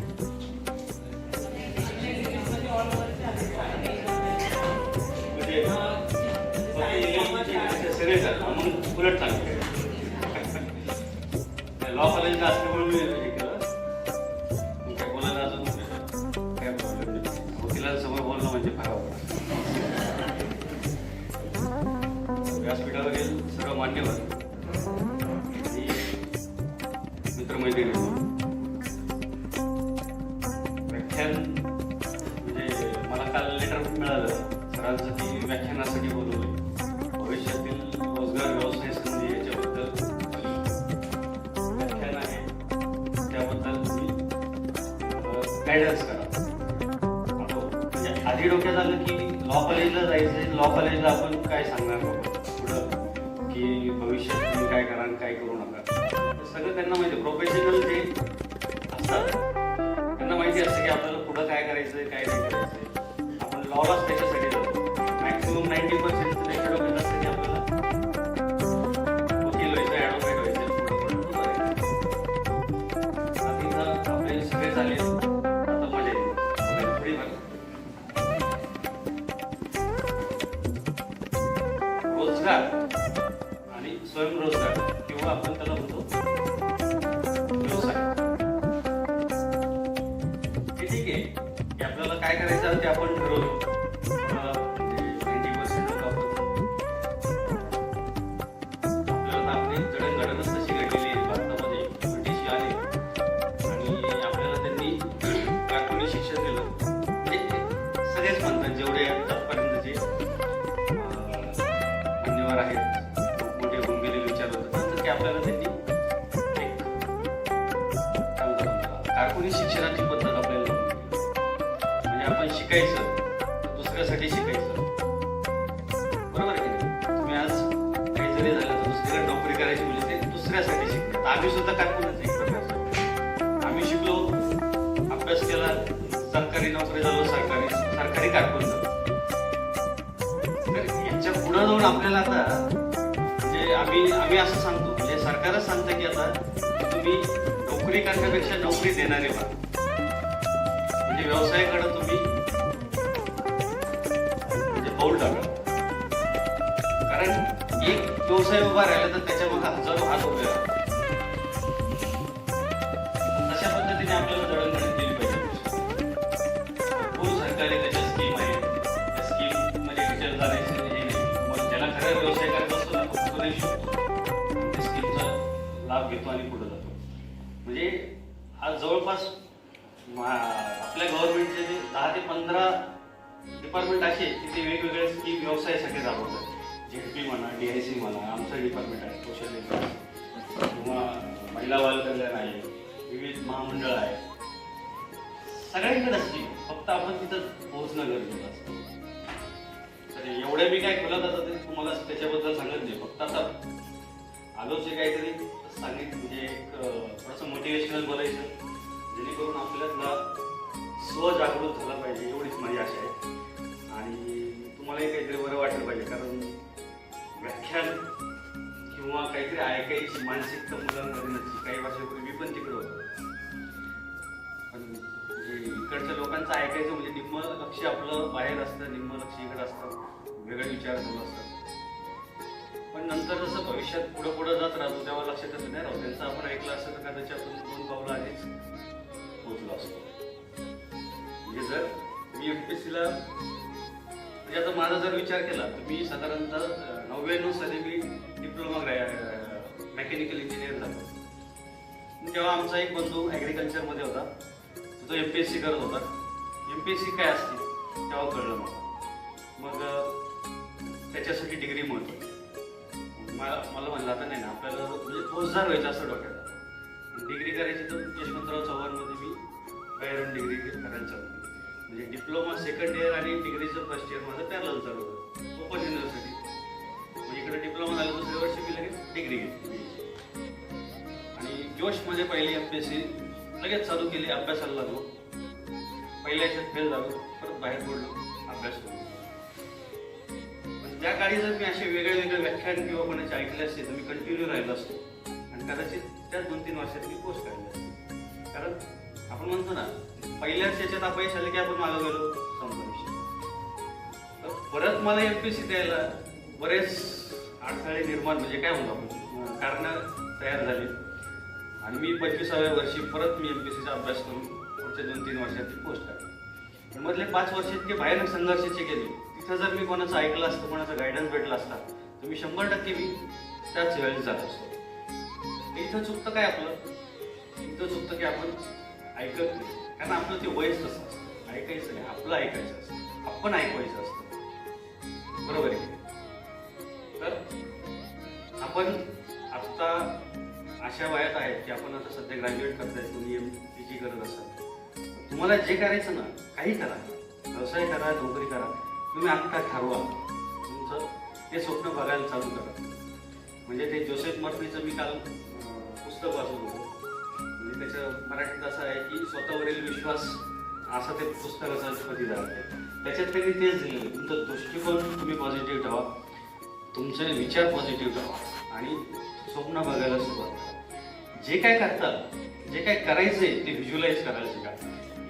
म्हणून उलट चांगले लॉ कॉलेजला असल्यामुळे मी हे केलं. काय बोलायला अजून काय प्रॉब्लेम नाही. वकिलांसमोर बोलणं म्हणजे फार आवडतं. व्यासपीठावर गेलं सर्व मान्यवर मित्रमैत्रिणी व्याख्यान म्हणजे मला काल लेटर मिळालं सरांचं की व्याख्यानासाठी बोलवलं. भविष्यातील रोजगार व्यवसाय संधी याच्याबद्दल व्याख्यान आहे, त्याबद्दल तुम्ही गायडन्स करा. म्हणजे आधी डोक्यात आलं की लॉ कॉलेजला जायचं, लॉ कॉलेजला आपण काय सांगणार पुढं की भविष्यात तुम्ही काय करा काय करू नका. सगळं त्यांना माहिती, प्रोफेशनल जे असतात त्यांना माहिती असतं की आपल्याला पुढं काय करायचं काय नाही करायचं. आपण लॉलाच त्याच्यासाठी जातो. मॅक्सिमम 90% त्याच्या डोक्यात असतं की आपल्याला वकील व्हायचं, ॲडव्होकेट व्हायचं, पुढं पुढं आता आपले सगळे झाले आता मजा येईल थोडीफार. रोजगार आणि स्वयंरोजगार किंवा आपण त्याला म्हणतो व्यवसाय. हे ठीक आहे की आपल्याला काय करायचं ते आपण ठरवलं. 90% लोक आपल्याला आपली जडणघडणच तशी घडलेली आहे भारतामध्ये तेच म्हणतात जेवढे आतापर्यंतचे मान्यवर आहेत, मोठे होऊन गेलेले विचार होतात, की आपल्याला त्यांनी एक काय म्हणतात कारकुनी शिक्षणाची पद्धत आपल्याला लावून दिली. म्हणजे आपण शिकायचं तर दुसऱ्यासाठी शिकायचं. बरोबर आहे की नाही? तुम्ही आज काही जरी झालं तर दुसरीकडे नोकरी करायची म्हणजे ते दुसऱ्यासाठी शिकतात. आम्ही सुद्धा कारकुनच एक प्रकारचं. आम्ही शिकलो, अभ्यास केला, सरकारी नोकरी झालो, सरकारी कारकून झालो. तर याच्या पुढे जाऊन आपल्याला आता म्हणजे आम्ही असं सांगतो, म्हणजे सरकारच सांगतं की आता तुम्ही नोकरी करण्यापेक्षा नोकरी देणारे व्हा. म्हणजे व्यवसायाकडे तुम्ही म्हणजे पाऊल टाका. कारण एक व्यवसाय उभा राहिला तर त्याच्या मग हजारो हात उभे राहतात. तशा पद्धतीने आपल्याला जडणघडण केली पाहिजे. भरपूर सरकारी त्याच्या स्कीम आहेत. त्या स्कीम म्हणजे विचार झाल्याचे हे नाही. मग ज्याला खरं व्यवसाय करायचा असतो ना तो नाही शिकतो, त्या स्कीमचा लाभ घेतो आणि पुढे जातो. म्हणजे आज जवळपास आपल्या गव्हर्नमेंटचे जे 10 ते 15 डिपार्टमेंट असे की ते वेगवेगळ्या स्कीम व्यवसायासाठी राबवतात. झेडपी म्हणा, DIC म्हणा, आमचं डिपार्टमेंट आहे सोशल वेलफेअर किंवा महिला बाल कल्याण आहे, विविध महामंडळ आहे, सगळ्यांकडे स्कीम. फक्त आपण तिथं पोहोचणं गरजेचं असतं. तर एवढ्या मी काय खोलात आता ते तुम्हाला त्याच्याबद्दल सांगत नाही. फक्त आता आलोचे काहीतरी सांगितलं म्हणजे एक थोडंसं मोटिवेशनल बोलायचं, जेणेकरून आपल्याला स्वजागृत झाला पाहिजे, एवढीच माझी आशा आहे. आणि तुम्हालाही काहीतरी बरं वाटलं पाहिजे. कारण व्याख्यान किंवा काहीतरी ऐकायची मानसिकता मुलांमध्ये नसते. काही वर्षापूर्वी मी पण तिकडे होतो, पण म्हणजे इकडच्या लोकांचं ऐकायचं म्हणजे निम्म लक्ष आपलं बाहेर असतं, निम्म लक्ष इकडे असतं, वेगळे विचार चालू असतात. पण नंतर जसं भविष्यात पुढे जात राहतो तेव्हा लक्षात येतं नाही राहू त्यांचं आपण ऐकलं असतं तर कदाचित आपण 2 पावलं आधीच पोहोचलो असतो. म्हणजे जर मी MPSCला म्हणजे आता माझा जर विचार केला तर मी साधारणतः 99 साली मी डिप्लोमा मेकॅनिकल इंजिनियर झालो. तेव्हा आमचा एक बंधू ॲग्रिकल्चरमध्ये होता, तो MPSC करत होता. MPSC काय असते तेव्हा कळलं मला. मग त्याच्यासाठी डिग्री महत्त्वाची. मला म्हणलं आता नाही ना आपल्याला म्हणजे फौजदार व्हायचं असं डोक्यात. डिग्री करायची तर यशवंतराव चव्हाणमध्ये मी बाहेरून डिग्री करायला चालू. म्हणजे डिप्लोमा सेकंड इयर आणि डिग्रीचं फर्स्ट इयर माझं पॅरलल चालू होतं ओपन युनिव्हर्सिटी. म्हणजे इकडे डिप्लोमा झालं, दुसऱ्या वर्षी मी लगेच डिग्री घेतली. आणि जोशमध्ये पहिली MPSC लगेच चालू केली, अभ्यासाला लागलो. पहिल्या याच्यात फेल झालो, परत बाहेर पडलो, अभ्यास करू. पण त्या काळी जर मी असे वेगळे व्याख्यान किंवा कोणाचे ऐकले असते तर मी कंटिन्यू राहिलो असतो आणि कदाचित त्याच 2-3 वर्षात मी पोस्ट काढली असते. कारण आपण म्हणतो ना पहिल्याच याच्यात अपयश आले की आपण मागं गेलो संपविषयी. तर परत मला MPSC द्यायला बरेच अडथळे निर्माण म्हणजे काय म्हणतो आपण कारणं तयार झाली. आणि मी 25व्या वर्षी परत मी MPSCचा अभ्यास करून पुढच्या 2-3 वर्षात ती पोस्ट काढली. पण मधले 5 वर्ष इतके भयानक संघर्षाचे गेले. तिथं जर मी कोणाचं ऐकलं असतं, कोणाचा गायडन्स भेटला असता तर मी 100% मी त्याच वेळेस जात असतो. इथं चुकतं काय आपलं, इथं चुकतं की आपण ऐकत नाही. कारण आपलं ते वयच तसं असतं, ऐकायचं नाही, आपलं ऐकायचं असतं, आपण ऐकवायचं असतं. बरोबर आहे. तर आपण आत्ता अशा वयात आहेत की आपण आता सध्या ग्रॅज्युएट करताय, तुम्ही MPG करत असाल. तुम्हाला जे करायचं ना काही करा, व्यवसाय करा, नोकरी करा, तुम्ही आत्ता ठरवा तुमचं ते स्वप्न बघायला चालू करा. म्हणजे ते जोसेफ मर्फीचं मी काल पुस्तक वाचत होतो. म्हणजे त्याचं मराठीत असं आहे की स्वतःवरील विश्वास असं ते पुस्तकाचं पती आहे. त्याच्यात त्यांनी तेच दिलेलं, तुमचा दृष्टिकोन तुम्ही पॉझिटिव्ह ठेवा, तुमचे विचार पॉझिटिव्ह ठेवा आणि स्वप्न बघायला सुरुवात करा. जे काय करतात, जे काय करायचंय ते व्हिज्युअलाइज करायला शिका.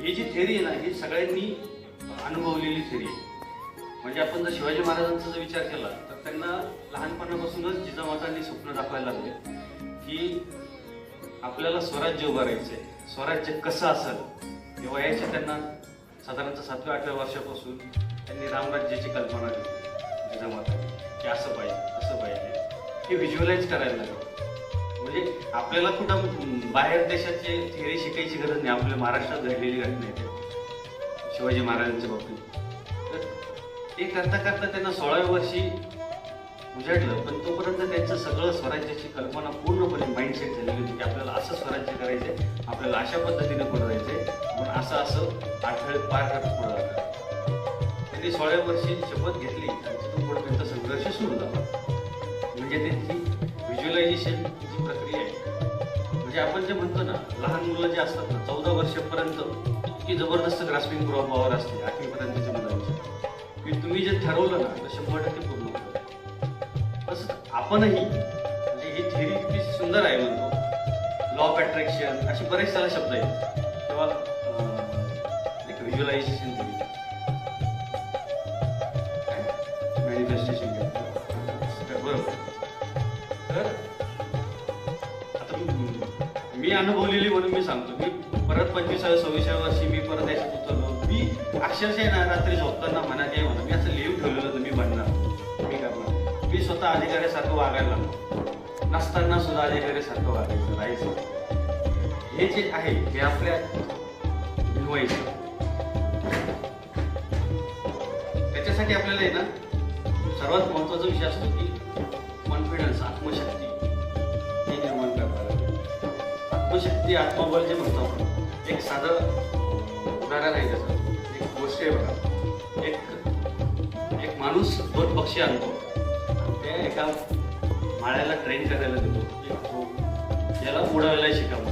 ही जी थेरी आहे ना ही सगळ्यांनी अनुभवलेली थेरी आहे. म्हणजे आपण जर शिवाजी महाराजांचा जर विचार केला तर त्यांना लहानपणापासूनच जिजामातांनी स्वप्न दाखवायला लागले की आपल्याला स्वराज्य उभारायचंय. स्वराज्य कसं असेल हे वयाच्या त्यांना साधारणतः 7व्या-8व्या वर्षापासून त्यांनी रामराज्याची कल्पना दिली जिजामातांनी की असं पाहिजे, असं पाहिजे, हे व्हिज्युअलाइज करायला लागलं. म्हणजे आपल्याला कुठं बाहेर देशाची थेअरी शिकायची गरज नाही. आपल्या महाराष्ट्रात घडलेली घटना आहे शिवाजी महाराजांच्या बाबतीत. हे करता करता त्यांना 16व्या वर्षी उजाडलं, पण तोपर्यंत त्यांचं सगळं स्वराज्याची कल्पना पूर्णपणे माइंडसेट झालेली होती की आपल्याला असं स्वराज्य करायचंय, आपल्याला अशा पद्धतीने पुढे जायचंय, पण असं आठवडे पार करत पुढे जातात. त्यांनी 16व्या वर्षी शपथ घेतली आणि तिथून पुढे त्यांचा संघर्ष सुरू झाला. म्हणजे त्यांची व्हिज्युअलायझेशनची प्रक्रिया आहे. म्हणजे आपण जे म्हणतो ना, लहान मुलं जे असतात ना 14 वर्षापर्यंत इतकी जबरदस्त ग्रास्पिंग पॉवर असते 8वी पर्यंतच्या मुलांची, की तुम्ही जे ठरवलं ना तर 100% पूर्ण होतं. तसंच आपणही, म्हणजे ही थिअरी इतकी सुंदर आहे म्हणतो, लॉ ऑफ अट्रॅक्शन असे बरेच सारे शब्द आहेत, किंवा एक व्हिज्युअलायझेशन थिअरी, मॅनिफेस्टेशन बरोबर. तर आता मी अनुभवलेली म्हणून मी सांगतो. मी परत 25व्या-26व्या वर्षी मी परत याच्यात उतरलो. मी अक्षरशः ना रात्री झोपताना म्हणा काय म्हणा, मी असं लिहून ठेवलेलं होतं मी बनणार, मी करणार. मी स्वतः अधिकाऱ्यासारखं वागायला लागलो, नसताना सुद्धा अधिकाऱ्यासारखं वागायचं राहायचं. हे जे आहे हे आपल्या भिनवायचं. त्याच्यासाठी आपल्याला आहे ना सर्वात महत्त्वाचा विषय असतो की कॉन्फिडन्स, आत्मशक्ती हे निर्माण करतात. आत्मशक्ती, आत्मबल जे म्हणतो आपण, एक साधं उदाहरण आहे त्याचं. एक गोष्ट आहे बघा, एक माणूस 2 पक्षी आणतो, त्या एका माळ्याला ट्रेन करायला देतो, याला उडवायला शिकावं.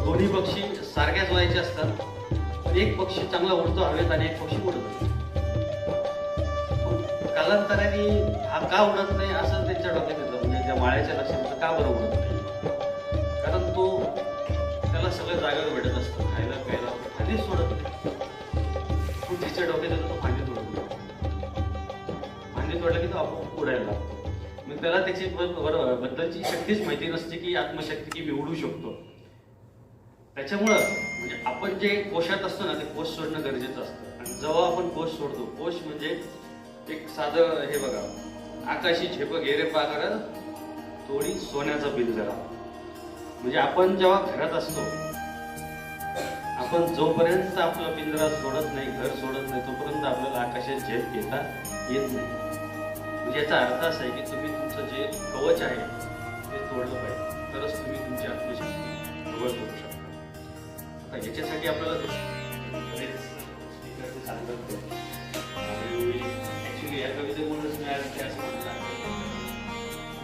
दोन्ही पक्षी सारख्याच व्हायचे असतात, पण एक पक्षी चांगला उडतो हवेत आणि एक पक्षी उडत नाही. कालांतराने हा का उडत नाही असं त्यांच्या डोक्यात येतं. म्हणजे त्या माळ्याच्या लक्षात येतं का बरं उडत नाही, कारण तो त्याला सगळं जागेवर भेटत असतं, खायला प्यायला, फांदीच सोडत नाही. पण तिच्या डोक्यात येतो तो फांदी तोडतो, फांदी तोडला की तो आपोआप उडायला लागतो. मग त्याला त्याची बद्दलची शक्तीच माहिती नसते की आत्मशक्ती की मी उडू शकतो. त्याच्यामुळं म्हणजे आपण जे कोशात असतो ना ते कोश सोडणं गरजेचं असतं. आणि जेव्हा आपण कोश सोडतो, कोश म्हणजे एक साधं हे बघा, आकाशी झेप घेरे पाकर थोडी सोन्याचा पिंजरा. म्हणजे आपण जेव्हा घरात असतो, आपण जोपर्यंत आपला पिंजरा सोडत नाही, घर सोडत नाही, तोपर्यंत आपल्याला आकाशात झेप घेता येत नाही. म्हणजे याचा अर्थ असा आहे की तुम्ही तुमचं जे कवच आहे ते तोडलं पाहिजे, तरच तुम्ही तुमची आत्मशक्ती प्रबळ करू शकता. आता याच्यासाठी आपल्याला सांगत या कवितेमुळेच मी आज ते असं म्हणलं.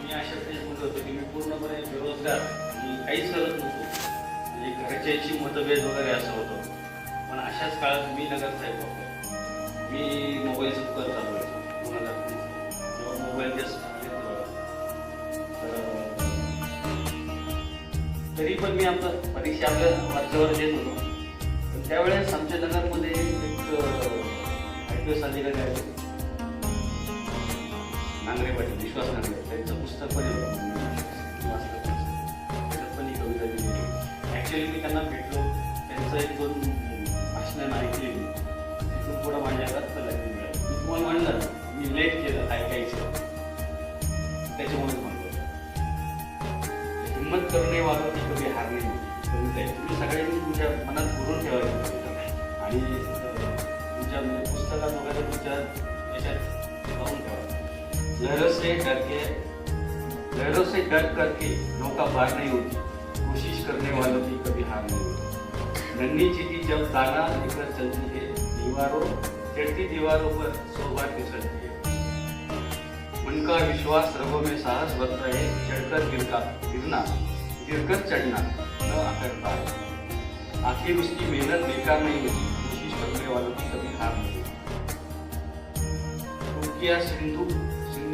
मी अशा तऱ्हेच म्हणलं होतं की मी पूर्णपणे बेरोजगार आणि काहीच करत नव्हतो, म्हणजे घरच्याची मतभेद वगैरे असं होतं. पण अशाच काळात मी नगरसाहेब होतो. मी मोबाईलचं दुकान चालवायचो 2003 जेव्हा मोबाईल जास्त तरी पण मी आपलं परीक्षा आपल्या वरच्यावर देत होतो. पण त्यावेळेस आमच्या नगरमध्ये एक IPS अधिकारी आहे, नांगरे पाटील, विश्वास नांगरे, त्यांचं पुस्तक पण पण ही कविता दिली. ॲक्च्युली मी त्यांना भेटलो, त्यांचं 1-2 भाषणं ऐकली, तिथून पुढं माझ्या हातात कलाकृती मिळाली. मी तुम्हाला म्हणलं मी लेट केलं ऐकायचं, त्याच्यामुळे म्हणतो हिंमत करणे वालो ती कधी हार नाही कविता आहे. तुम्ही सगळ्यांनी तुमच्या मनात भरून ठेवायची आणि तुमच्या म्हणजे पुस्तकात वगैरे तुमच्या याच्यात लावून ठेवा. लहरों से डर करके नौका पार नहीं होती, कोशिश करने वालों की कभी हार नहीं होती. नन्ही चीटी जब दाना लेकर चलती है, चढ़ती दीवारों पर 100 बार फिसलती है. मन का विश्वास रगों में साहस भरता है, चढ़कर गिरना, गिरकर चढ़ना न आखिरकार. आखिर उसकी मेहनत बेकार नहीं होती, कोशिश करने वालों की कभी हार नहीं होती. क्या सिंधु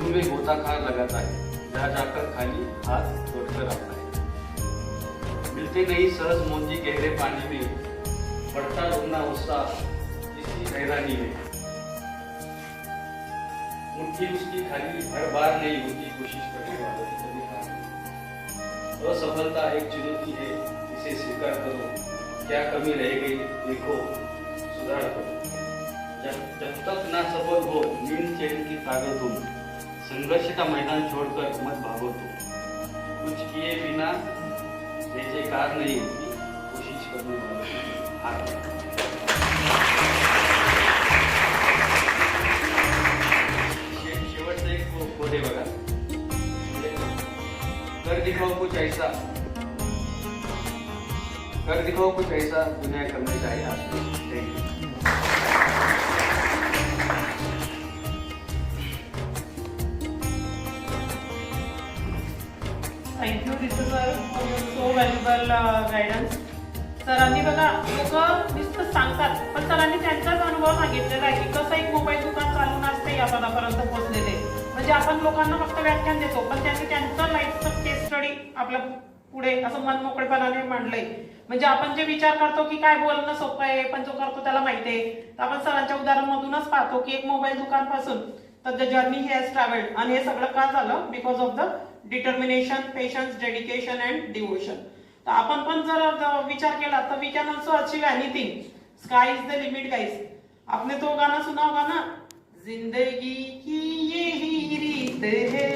में गोताखार लगाता है, जा जाकर खाली हाथ जोड़कर आता है. मिलते नहीं सहज मोती गहरे पानी में, बढ़ता डूबना उत्साह इसी हैरानी में. मुट्ठी उसकी खाली हर बार नहीं होती, कोशिश करने वालों की कभी हार नहीं. असफलता एक चुनौती है, इसे स्वीकार करो, क्या कमी रह गई देखो, सुधार करो. जब तक ना सफल हो नींद चैन की ताकत तुम, संघर्ष का मैदान छोड़कर मत भागो तुम. कुछ किए बिना जयकार नहीं होती, कोशिश करने वालों की हार. ऐसा कर दिखाओ, कुछ ऐसा दुनिया करनी चाहिए आपको। Thank you. Thank you Risu sir for your so valuable guidance. सरांनी बघा लोक नुसतं सांगतात, पण सरांनी त्यांचाच अनुभव सांगितलेला आहे की कसं एक मोबाईल दुकान चालून असते या पदापर्यंत पोहोचलेले. म्हणजे आपण लोकांना फक्त व्याख्यान देतो, पण त्यांनी त्यांचं लाईफचं केस स्टडी आपल्या पुढे असं मन मोकळेपणाने मांडलंय. म्हणजे आपण जे विचार करतो की काय बोलणं सोपं आहे, पण जो करतो त्याला माहिती आहे. तर आपण सरांच्या उदाहरणामधूनच पाहतो की एक मोबाईल दुकान पासून तर the journey he has travelled. आणि हे सगळं का झालं? Because of the determination, patience, dedication and devotion. तर आपण पण जर विचार केला तर we can also achieve anything. Sky is the limit guys. आपने तो गाना सुना होगा ना, जिंदगी की यही रीत है,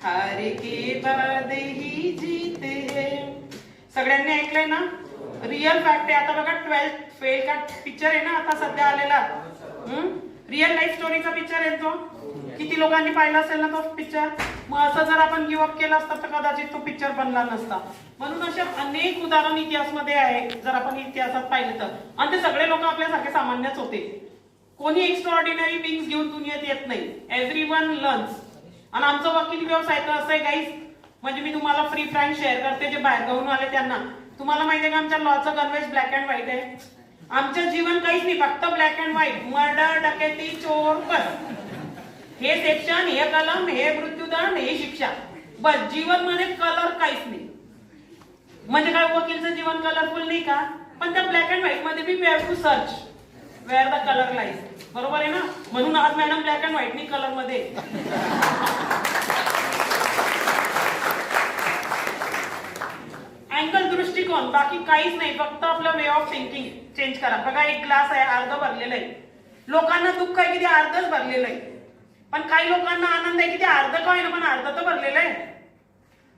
हार के बाद ही जीत है. सगळ्यांनी ऐकलंय ना? रिअल फॅक्ट आहे. आता बघा 12th फेल का पिक्चर आहे ना आता सध्या आलेला, रिअल लाईफ स्टोरीचा पिक्चर आहे तो. किती लोकांनी पाहिला असेल ना तो पिक्चर? मग असं जर आपण गिव्ह अप केलं असतं तर कदाचित तो पिक्चर बनला नसता. म्हणून अशा अनेक उदाहरण इतिहासमध्ये आहे जर आपण इतिहासात पाहिलं तर. आणि ते सगळे लोक आपल्यासारखे सामान्यच होते. कोणी एक्स्ट्राऑर्डिनरी बिंग्स घेऊन दुनियेत येत नाही. Everyone learns. आणि आमचा वकील व्यवसाय तर असं आहे गाईस, म्हणजे मी तुम्हाला फ्री फ्रँक शेअर करते जे बाहेर गावून आले त्यांना. तुम्हाला माहिती आहे का आमच्या लॉचं गणवेश ब्लॅक अँड व्हाईट आहे. आमचं जीवन काहीच नाही, फक्त ब्लॅक अँड व्हाईट. मर्डर, डकैती, चोर, बस. हे सेक्शन, हे कलम, हे मृत्यूदंड, हे शिक्षा, बस. जीवन मध्ये कलर काहीच नाही. म्हणजे काय वकीलचं जीवन कलरफुल नाही का? पण त्या ब्लॅक अँड व्हाईट मध्ये be we have to search where the colour lies. बरोबर आहे ना? म्हणून आज मॅडम ब्लॅक अँड व्हाईट नाही कलर मध्ये. अँगल, दृष्टिकोन, बाकी काहीच नाही. फक्त आपलं वे ऑफ थिंकिंग चेंज करा. बघा एक ग्लास आहे, अर्ध भरलेला आहे. लोकांना दुःख आहे की ते अर्धच भरलेलं आहे, पण काही लोकांना आनंद आहे की ते अर्ध का होईना पण अर्ध तर भरलेलं आहे.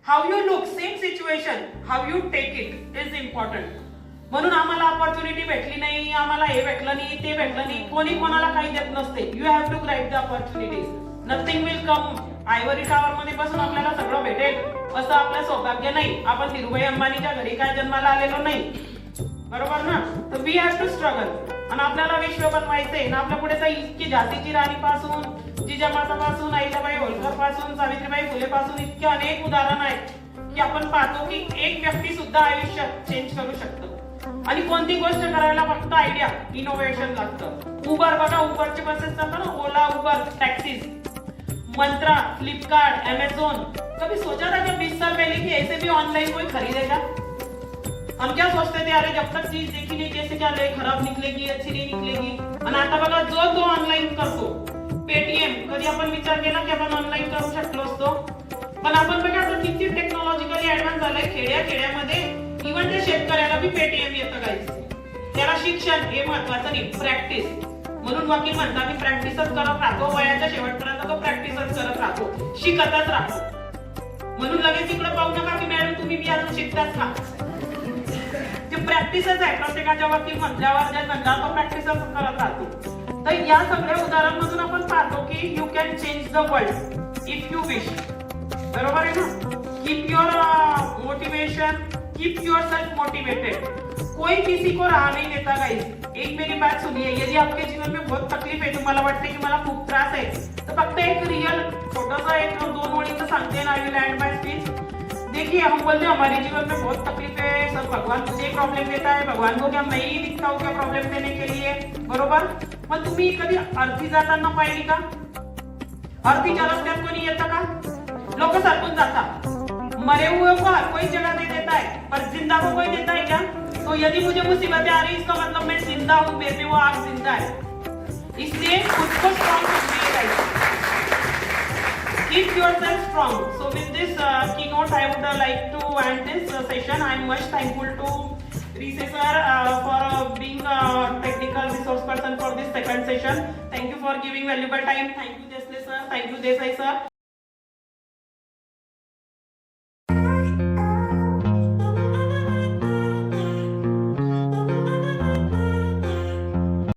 How you look, same situation, how you take it is important. म्हणून आम्हाला ऑपॉर्च्युनिटी भेटली नाही, आम्हाला हे भेटलं नाही, ते भेटलं नाही. कोणी कोणाला काही देत नसते. You have to grab the opportunities. Nothing will come. Ivory tower मध्ये बसून आपल्याला सगळं भेटेल असं आपलं सौभाग्य नाही. आपण धीरूभाई अंबानीच्या घरी काय जन्माला आलेलो नाही. बरोबर ना? तर वी हॅव टू स्ट्रगल. आणि आपल्याला विश्व बनवायचंय ना. आपल्या पुढे तर इतकी झाशीची राणी पासून, जिजामातापासून, अहिल्याबाई होळकर पासून, सावित्रीबाई फुले पासून इतके अनेक उदाहरण आहेत की आपण पाहतो की एक व्यक्ती सुद्धा आयुष्य चेंज करू शकतो. आणि कोणती गोष्ट करायला फक्त आयडिया, इनोव्हेशन लागतं. उबर बघा, उबरचे बसेस जातात ना, ओला, उबर, टॅक्सीज, मंत्रा, फ्लिपकार्ट, अमेझॉन. कभी सोचा था क्या 20 साल पहले कि ऐसे भी ऑनलाइन कोई खरीदेगा? हम क्या सोचते थे, अरे जब तक चीज देखी नहीं कैसे क्या ले, खराब निकलेगी, अच्छी नहीं निकलेगी. आणि आता बघा जो तो ऑनलाईन करतो. पेटीएम, कधी आपण विचार केला की आपण ऑनलाईन करू शकलो असतो? पण आपण बघा आता किती टेक्नॉलॉजिकली ऍडव्हान्स झालंय. खेड्यामध्ये इव्हन त्या शेतकऱ्याला बी पेटीएम येतं गाईस. त्याला शिक्षण हे महत्वाचं नाही, प्रॅक्टिस. म्हणून वकील म्हणतात की प्रॅक्टिसच करत राहतो. वयाच्या शेवटपर्यंत तो प्रॅक्टिसच करत राहतो, शिकतच राहतो. म्हणून लगेच इकडे पाहू नका की मॅडम तुम्ही बी अजून शिकताच का. ते प्रॅक्टिसच आहे. प्रत्येकाच्या वकील म्हणल्यावर ज्या धंदा तो प्रॅक्टिसच करत राहतो. तर या सगळ्या उदाहरणांमधून आपण पाहतो की you can change the world if you wish. बरोबर आहे ना? Keep your motivation, keep yourself motivated. कोई किसी को राह नहीं देता गाइस. एक मेरी बात सुनिए, यदि आपके जीवन में बहुत तकलीफ है, तुम्हाला वाटते की मला खूप त्रास आहे, तर फक्त एक रियल छोटासा एक 2 ओळींचं सांगते ना, I will end my speech. देखिए हम बोलते हैं हमारे जीवन में बहुत तकलीफ है सर, भगवान मुझे प्रॉब्लम देता है, भगवान को क्या मैं ही दिखता हूँ क्या प्रॉब्लेम देने के लिए. बरोबर? मग तुम्ही कधी अर्थी जाताना पाहिली का? अर्थीच्या रस्त्यात कोणी येतं का? लोक सरकून जातात. मरे हुए को हर कोई जगह दे देता है, पर जिंदा को कोई देता है क्या? तो यदि मुझे मुसीबतें आ रही इसका मतलब मैं जिंदा हूँ, मेरे में वो आग जिंदा है. इसलिए खुद को स्ट्रॉन्ग कीजिए. Keep yourself strong. So with this keynote, I would like to end this session. I am much thankful to Rishi sir for being a technical resource person for this second session. Thank you for giving valuable time. Thank you Desle sir. Thank you Desai sir.